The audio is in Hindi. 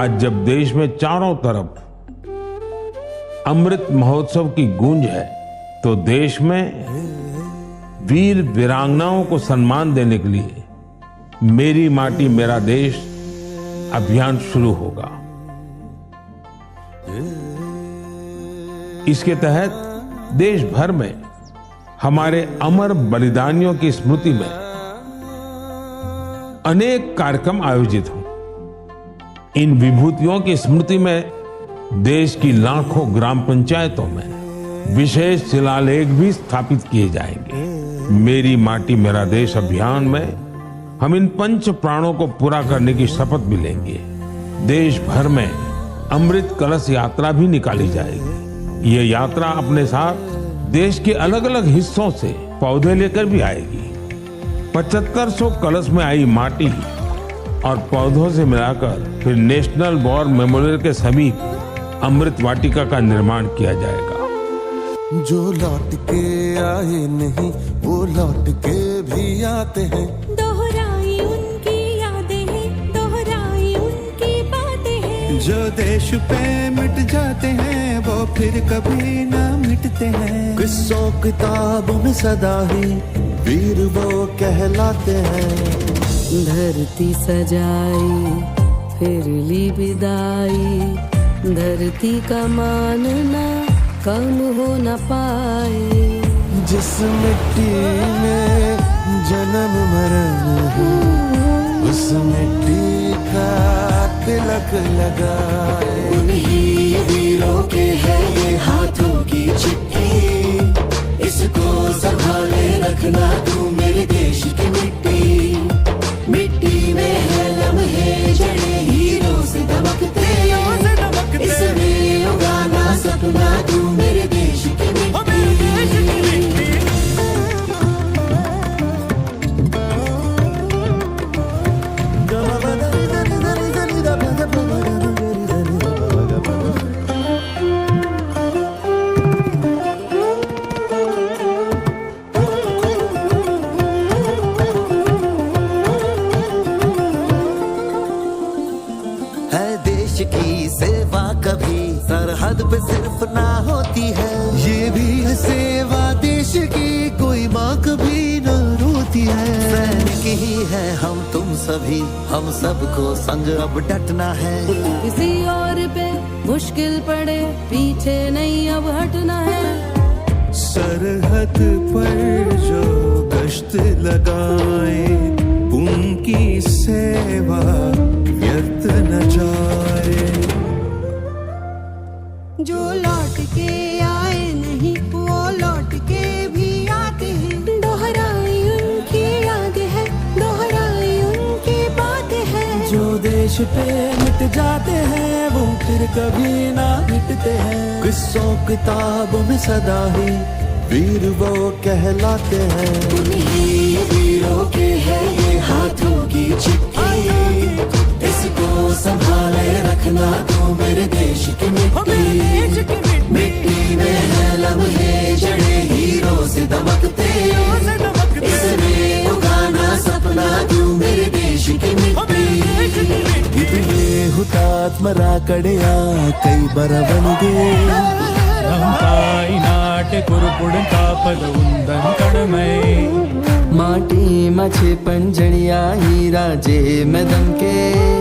आज जब देश में चारों तरफ अमृत महोत्सव की गूंज है, तो देश में वीर वीरांगनाओं को सम्मान देने के लिए मेरी माटी मेरा देश अभियान शुरू होगा। इसके तहत देश भर में हमारे अमर बलिदानियों की स्मृति में अनेक कार्यक्रम आयोजित हों। इन विभूतियों की स्मृति में देश की लाखों ग्राम पंचायतों में विशेष शिलालेख भी स्थापित किए जाएंगे। मेरी माटी मेरा देश अभियान में हम इन पंच प्राणों को पूरा करने की शपथ भी लेंगे। देश भर में अमृत कलश यात्रा भी निकाली जाएगी। ये यात्रा अपने साथ देश के अलग अलग हिस्सों से पौधे लेकर भी आएगी। 7500 कलश में आई माटी और पौधों से मिलाकर फिर नेशनल वॉर मेमोरियल के समीप अमृत वाटिका का निर्माण किया जाएगा। जो लौट के आए नहीं वो लौट के भी आते हैं। दोहराई उनकी यादें हैं, दोहराई उनकी बातें हैं। जो देश पे मिट जाते हैं वो फिर कभी ना मिटते हैं। किस्सों किताबों में सदा ही वीर वो कहलाते हैं। धरती सजाई फिर ली विदाई, धरती का मानना कम हो न पाए। जिस मिट्टी में जन्म मरण है उस मिट्टी का तिलक लगाए। उन्हीं वीरों के है ये हाथों की चिट्ठी, इसको संभाले रखना तू मेरे देश की मिट्टी। मिट्टी में है लम्हे जड़े हीरों से दमकते, इसमें उगाना सपना तू मेरे देश की मिट्टी। की सेवा कभी सरहद पे सिर्फ ना होती है, ये भी है सेवा देश की, कोई माँ कभी न रोती है। सैनिक ही है हम तुम सभी, हम सबको संग अब डटना है। किसी और पे मुश्किल पड़े पीछे नहीं अब हटना है। सरहद पर जो गश्त लगाए उनकी सेवा व्यर्थ न जाए। जो लौट के आए नहीं वो लौट के भी आते हैं। दोहराई उनकी यादें हैं, दोहराई उनकी बातें हैं। जो देश पे मिट जाते हैं वो फिर कभी ना मिटते हैं। किस्सों किताबों में सदा ही वीर वो कहलाते हैं। उन्हीं वीरों के है ये हाथों की चिट्ठी, इसको संभाले रखना तू मेरे देश की मिट्टी। मिट्टी में है लम्हे जड़े हीरों से दमकते, इसमें उगाना सपना तू मेरे देश की मिट्टी। इतने हुतात्मरा कड़िया कई बरवणगे नाट कुरुपुड़ तापद उंदन कड़मय माटी मछे पंजड़िया हीरा जे मदन के।